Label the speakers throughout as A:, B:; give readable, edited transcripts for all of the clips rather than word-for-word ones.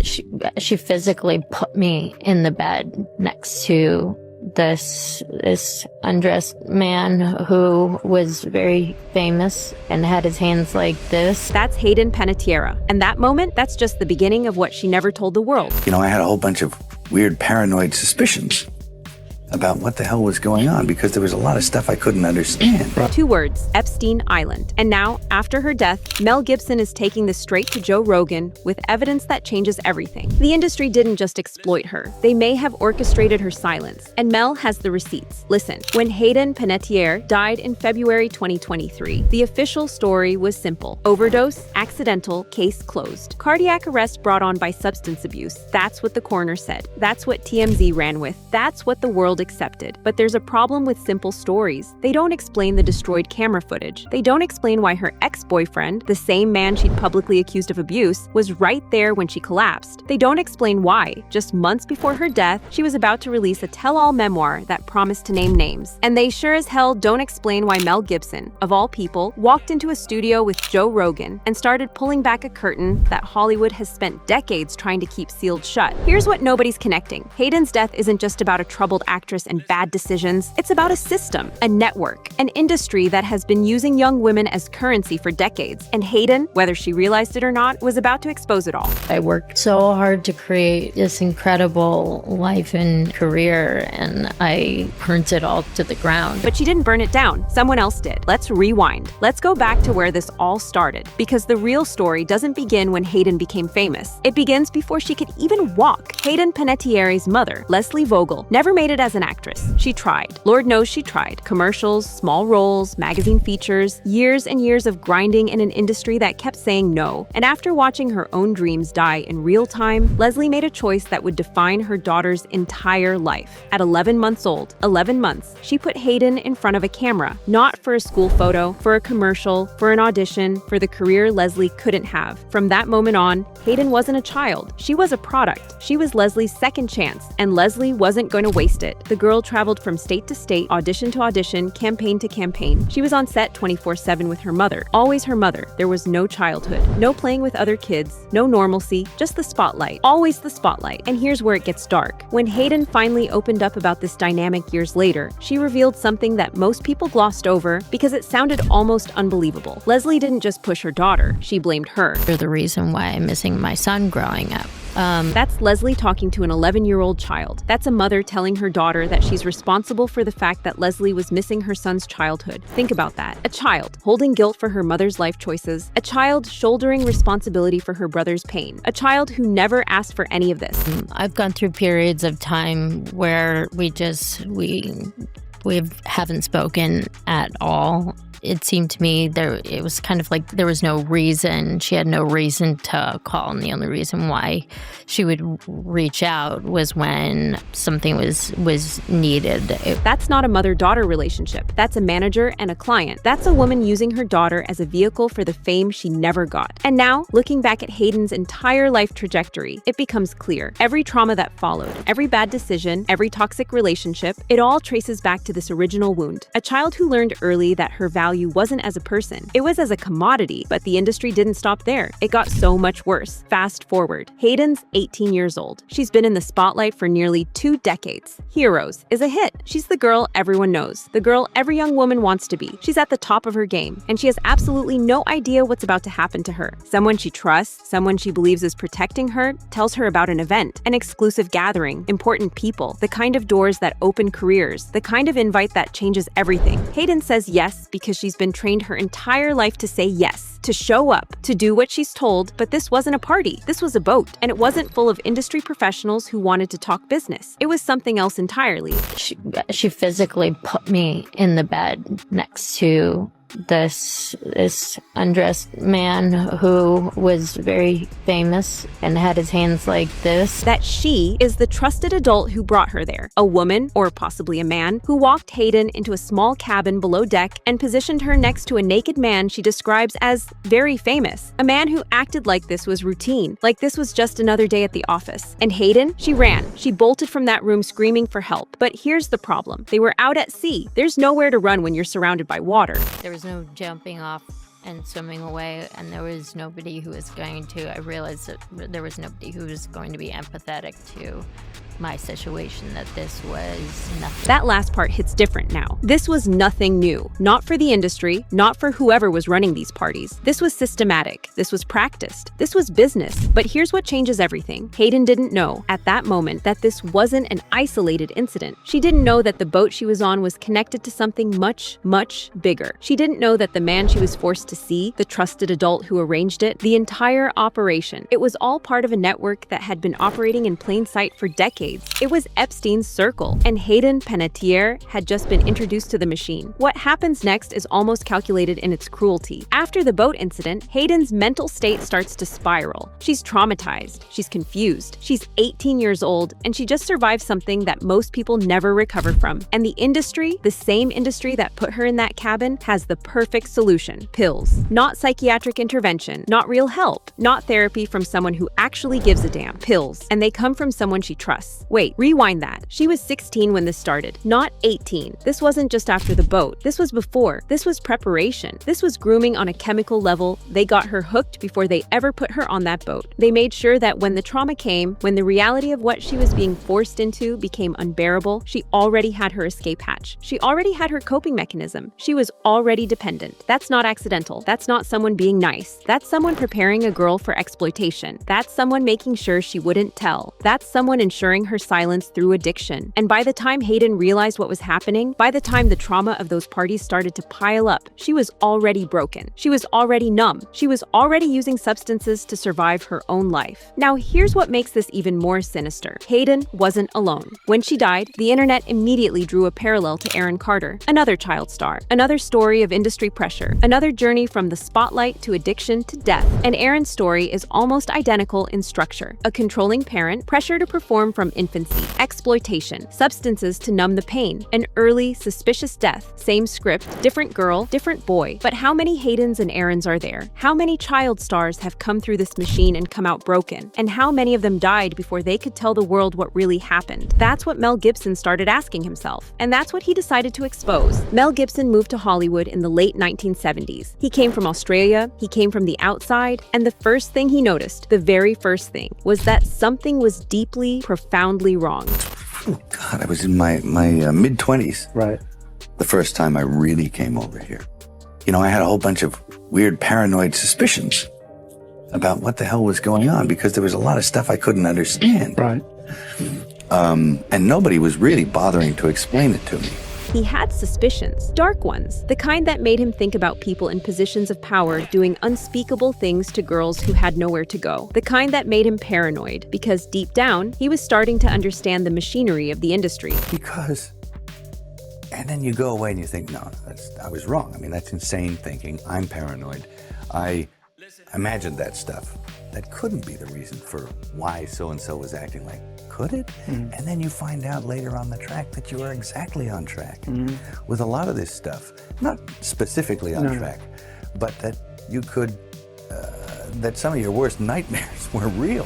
A: She physically put me in the bed next to this undressed man who was very famous and had his hands like this.
B: That's Hayden Panettiere. And that moment, that's just the beginning of what she never told the world.
C: You know, I had a whole bunch of weird paranoid suspicions about what the hell was going on because there was a lot of stuff I couldn't understand.
B: 2 words, Epstein Island. And now, after her death, Mel Gibson is taking this straight to Joe Rogan with evidence that changes everything. The industry didn't just exploit her. They may have orchestrated her silence. And Mel has the receipts. Listen, when Hayden Panettiere died in February 2023, the official story was simple. Overdose, accidental, case closed. Cardiac arrest brought on by substance abuse. That's what the coroner said. That's what TMZ ran with. That's what the world accepted. But there's a problem with simple stories. They don't explain the destroyed camera footage. They don't explain why her ex-boyfriend, the same man she'd publicly accused of abuse, was right there when she collapsed. They don't explain why, just months before her death, she was about to release a tell-all memoir that promised to name names. And they sure as hell don't explain why Mel Gibson, of all people, walked into a studio with Joe Rogan and started pulling back a curtain that Hollywood has spent decades trying to keep sealed shut. Here's what nobody's connecting. Hayden's death isn't just about a troubled actress and bad decisions. It's about a system, a network, an industry that has been using young women as currency for decades. And Hayden, whether she realized it or not, was about to expose it all.
A: I worked so hard to create this incredible life and career, and I burnt it all to the ground.
B: But she didn't burn it down. Someone else did. Let's rewind. Let's go back to where this all started. Because the real story doesn't begin when Hayden became famous. It begins before she could even walk. Hayden Panettiere's mother, Leslie Vogel, never made it as an actress. She tried. Lord knows she tried. Commercials, small roles, magazine features, years and years of grinding in an industry that kept saying no. And after watching her own dreams die in real time, Leslie made a choice that would define her daughter's entire life. At 11 months old, 11 months, she put Hayden in front of a camera, not for a school photo, for a commercial, for an audition, for the career Leslie couldn't have. From that moment on, Hayden wasn't a child. She was a product. She was Leslie's second chance, and Leslie wasn't going to waste it. The girl traveled from state to state, audition to audition, campaign to campaign. She was on set 24/7 with her mother, always her mother. There was no childhood, no playing with other kids, no normalcy, just the spotlight, always the spotlight. And here's where it gets dark. When Hayden finally opened up about this dynamic years later, she revealed something that most people glossed over because it sounded almost unbelievable. Leslie didn't just push her daughter, she blamed her.
A: You're the reason why I'm missing my son growing up.
B: That's Leslie talking to an 11-year-old child. That's a mother telling her daughter that she's responsible for the fact that Leslie was missing her son's childhood. Think about that. A child holding guilt for her mother's life choices. A child shouldering responsibility for her brother's pain. A child who never asked for any of this.
A: I've gone through periods of time where we haven't spoken at all. It seemed to me it was kind of like there was no reason. She had no reason to call, and the only reason why she would reach out was when something was needed.
B: That's not a mother-daughter relationship. That's a manager and a client. That's a woman using her daughter as a vehicle for the fame she never got. And now, looking back at Hayden's entire life trajectory, it becomes clear. Every trauma that followed, every bad decision, every toxic relationship, it all traces back to this original wound. A child who learned early that her value wasn't as a person. It was as a commodity, but the industry didn't stop there. It got so much worse. Fast forward. Hayden's 18 years old. She's been in the spotlight for nearly 2 decades. Heroes is a hit. She's the girl everyone knows. The girl every young woman wants to be. She's at the top of her game, and she has absolutely no idea what's about to happen to her. Someone she trusts, someone she believes is protecting her, tells her about an event, an exclusive gathering, important people, the kind of doors that open careers, the kind of invite that changes everything. Hayden says yes because she's been trained her entire life to say yes, to show up, to do what she's told, but this wasn't a party. This was a boat, and it wasn't full of industry professionals who wanted to talk business. It was something else entirely.
A: She physically put me in the bed next to this undressed man who was very famous and had his hands like this.
B: That she is the trusted adult who brought her there. A woman, or possibly a man, who walked Hayden into a small cabin below deck and positioned her next to a naked man she describes as very famous. A man who acted like this was routine, like this was just another day at the office. And Hayden, she ran. She bolted from that room screaming for help. But here's the problem. They were out at sea. There's nowhere to run when you're surrounded by water.
A: There was no jumping off and swimming away, and there was nobody who was going to, I realized that there was nobody who was going to be empathetic to my situation, that this was nothing.
B: That last part hits different now. This was nothing new. Not for the industry, not for whoever was running these parties. This was systematic. This was practiced. This was business. But here's what changes everything. Hayden didn't know, at that moment, that this wasn't an isolated incident. She didn't know that the boat she was on was connected to something much, much bigger. She didn't know that the man she was forced to see, the trusted adult who arranged it, the entire operation, it was all part of a network that had been operating in plain sight for decades. It was Epstein's circle, and Hayden Panettiere had just been introduced to the machine. What happens next is almost calculated in its cruelty. After the boat incident, Hayden's mental state starts to spiral. She's traumatized, she's confused, she's 18 years old, and she just survived something that most people never recover from. And the industry, the same industry that put her in that cabin, has the perfect solution: pills. Not psychiatric intervention, not real help, not therapy from someone who actually gives a damn. Pills. And they come from someone she trusts. Wait, rewind that. She was 16 when this started, not 18. This wasn't just after the boat. This was before. This was preparation. This was grooming on a chemical level. They got her hooked before they ever put her on that boat. They made sure that when the trauma came, when the reality of what she was being forced into became unbearable, she already had her escape hatch. She already had her coping mechanism. She was already dependent. That's not accidental. That's not someone being nice. That's someone preparing a girl for exploitation. That's someone making sure she wouldn't tell. That's someone ensuring her silence through addiction. And by the time Hayden realized what was happening, by the time the trauma of those parties started to pile up, she was already broken. She was already numb. She was already using substances to survive her own life. Now, here's what makes this even more sinister. Hayden wasn't alone. When she died, the internet immediately drew a parallel to Aaron Carter, another child star, another story of industry pressure, another journey from the spotlight to addiction to death. And Aaron's story is almost identical in structure. A controlling parent, pressure to perform from infancy, exploitation, substances to numb the pain, an early, suspicious death, same script, different girl, different boy. But how many Haydens and Aarons are there? How many child stars have come through this machine and come out broken? And how many of them died before they could tell the world what really happened? That's what Mel Gibson started asking himself, and that's what he decided to expose. Mel Gibson moved to Hollywood in the late 1970s. He came from Australia, he came from the outside, and the first thing he noticed, the very first thing, was that something was deeply, profoundly wrong.
C: Oh, God, I was in my mid-20s.
D: Right.
C: The first time I really came over here. You know, I had a whole bunch of weird paranoid suspicions about what the hell was going on because there was a lot of stuff I couldn't understand.
D: Right.
C: And nobody was really bothering to explain it to me.
B: He had suspicions, dark ones, the kind that made him think about people in positions of power doing unspeakable things to girls who had nowhere to go, the kind that made him paranoid, because deep down, he was starting to understand the machinery of the industry.
C: And then you go away and you think, no, I was wrong. I mean, that's insane thinking. I'm paranoid. I imagined that stuff. That couldn't be the reason for why so-and-so was acting like. Could it? Mm-hmm. And then you find out later on the track that you are exactly on track with a lot of this stuff. Not specifically on track, but that you could, that some of your worst nightmares were real.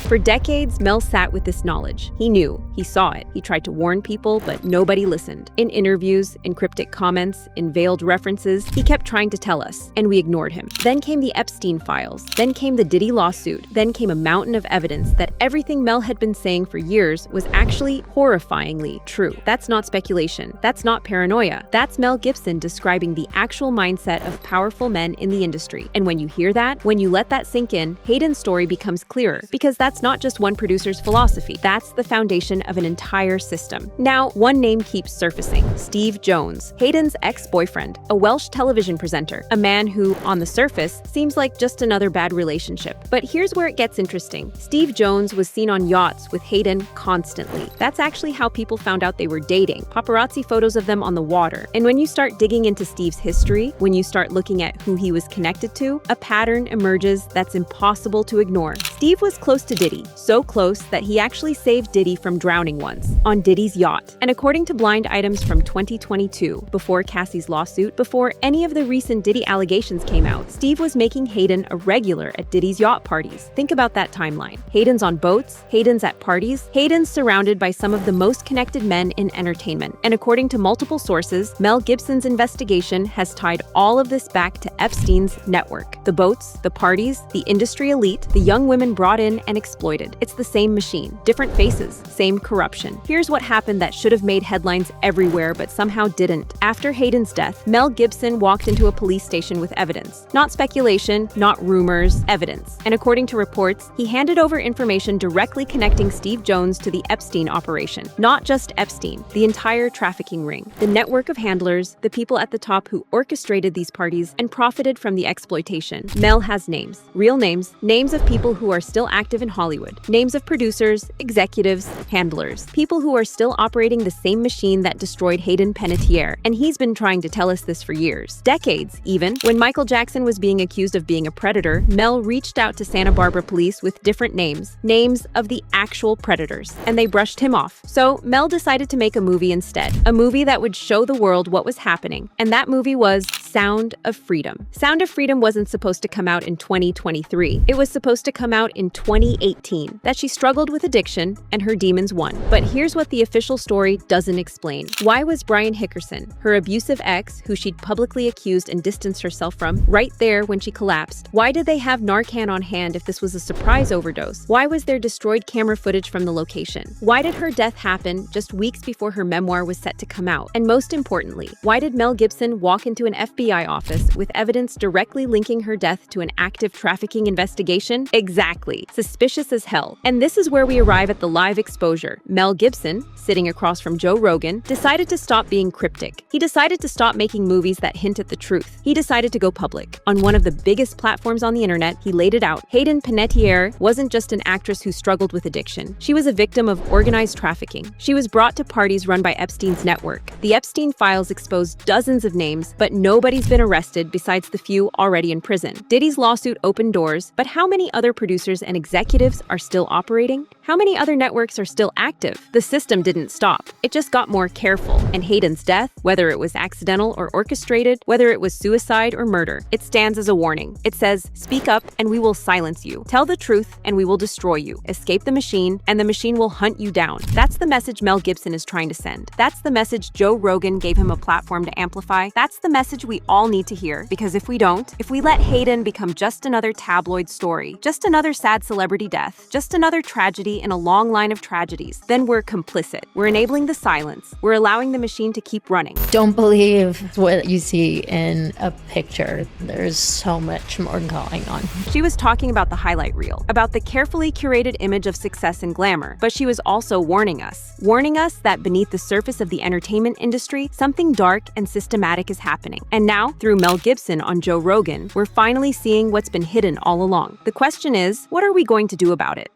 B: For decades, Mel sat with this knowledge. He knew, he saw it. He tried to warn people, but nobody listened. In interviews, in cryptic comments, in veiled references, he kept trying to tell us, and we ignored him. Then came the Epstein files. Then came the Diddy lawsuit. Then came a mountain of evidence that everything Mel had been saying for years was actually horrifyingly true. That's not speculation. That's not paranoia. That's Mel Gibson describing the actual mindset of powerful men in the industry. And when you hear that, when you let that sink in, Hayden's story becomes clearer, because that's not just one producer's philosophy. That's the foundation of an entire system. Now, one name keeps surfacing: Steve Jones, Hayden's ex-boyfriend, a Welsh television presenter, a man who, on the surface, seems like just another bad relationship. But here's where it gets interesting. Steve Jones was seen on yachts with Hayden constantly. That's actually how people found out they were dating. Paparazzi photos of them on the water. And when you start digging into Steve's history, when you start looking at who he was connected to, a pattern emerges that's impossible to ignore. Steve was close to Diddy, so close that he actually saved Diddy from drowning once, on Diddy's yacht. And according to blind items from 2022, before Cassie's lawsuit, before any of the recent Diddy allegations came out, Steve was making Hayden a regular at Diddy's yacht parties. Think about that timeline. Hayden's on boats, Hayden's at parties, Hayden's surrounded by some of the most connected men in entertainment. And according to multiple sources, Mel Gibson's investigation has tied all of this back to Epstein's network. The boats, the parties, the industry elite, the young women brought in and exploited. It's the same machine, different faces, same corruption. Here's what happened that should have made headlines everywhere but somehow didn't. After Hayden's death, Mel Gibson walked into a police station with evidence. Not speculation, not rumors, evidence. And according to reports, he handed over information directly connecting Steve Jones to the Epstein operation. Not just Epstein, the entire trafficking ring. The network of handlers, the people at the top who orchestrated these parties and profited from the exploitation. Mel has names. Real names. Names of people who are still active in Hollywood. Names of producers, executives, handlers. People who are still operating the same machine that destroyed Hayden Panettiere. And he's been trying to tell us this for years. Decades, even. When Michael Jackson was being accused of being a predator, Mel reached out to Santa Barbara police with different names. Names of the actual predators. And they brushed him off. So Mel decided to make a movie instead. A movie that would show the world what was happening. And that movie was Sound of Freedom. Sound of Freedom wasn't supposed to come out in 2023. It was supposed to come out in 2018. That she struggled with addiction and her demons won. But here's what the official story doesn't explain. Why was Brian Hickerson, her abusive ex, who she'd publicly accused and distanced herself from, right there when she collapsed? Why did they have Narcan on hand if this was a surprise overdose? Why was there destroyed camera footage from the location? Why did her death happen just weeks before her memoir was set to come out? And most importantly, why did Mel Gibson walk into an FBI office with evidence directly linking her death to an active trafficking investigation? Exactly. Suspicious as hell. And this is where we arrive at the live exposure. Mel Gibson, sitting across from Joe Rogan, decided to stop being cryptic. He decided to stop making movies that hint at the truth. He decided to go public. On one of the biggest platforms on the internet, he laid it out. Hayden Panettiere wasn't just an actress who struggled with addiction. She was a victim of organized trafficking. She was brought to parties run by Epstein's network. The Epstein files exposed dozens of names, but nobody's been arrested besides the few already in prison. Diddy's lawsuit opened doors, but how many other producers and executives are still operating? How many other networks are still active? The system didn't stop. It just got more careful. And Hayden's death, whether it was accidental or orchestrated, whether it was suicide or murder, it stands as a warning. It says, speak up and we will silence you. Tell the truth and we will destroy you. Escape the machine and the machine will hunt you down. That's the message Mel Gibson is trying to send. That's the message Joe Rogan gave him a platform to amplify. That's the message we all need to hear. Because if we don't, if we let Hayden become just another tabloid story, just another sad celebrity death, just another tragedy in a long line of tragedies, then we're complicit. We're enabling the silence. We're allowing the machine to keep running.
A: Don't believe what you see in a picture. There's so much more going on.
B: She was talking about the highlight reel, about the carefully curated image of success and glamour, but she was also warning us that beneath the surface of the entertainment industry, something dark and systematic is happening. And now, through Mel Gibson on Joe Rogan, we're finally seeing what's been hidden all along. The question is, what are we going to do about it?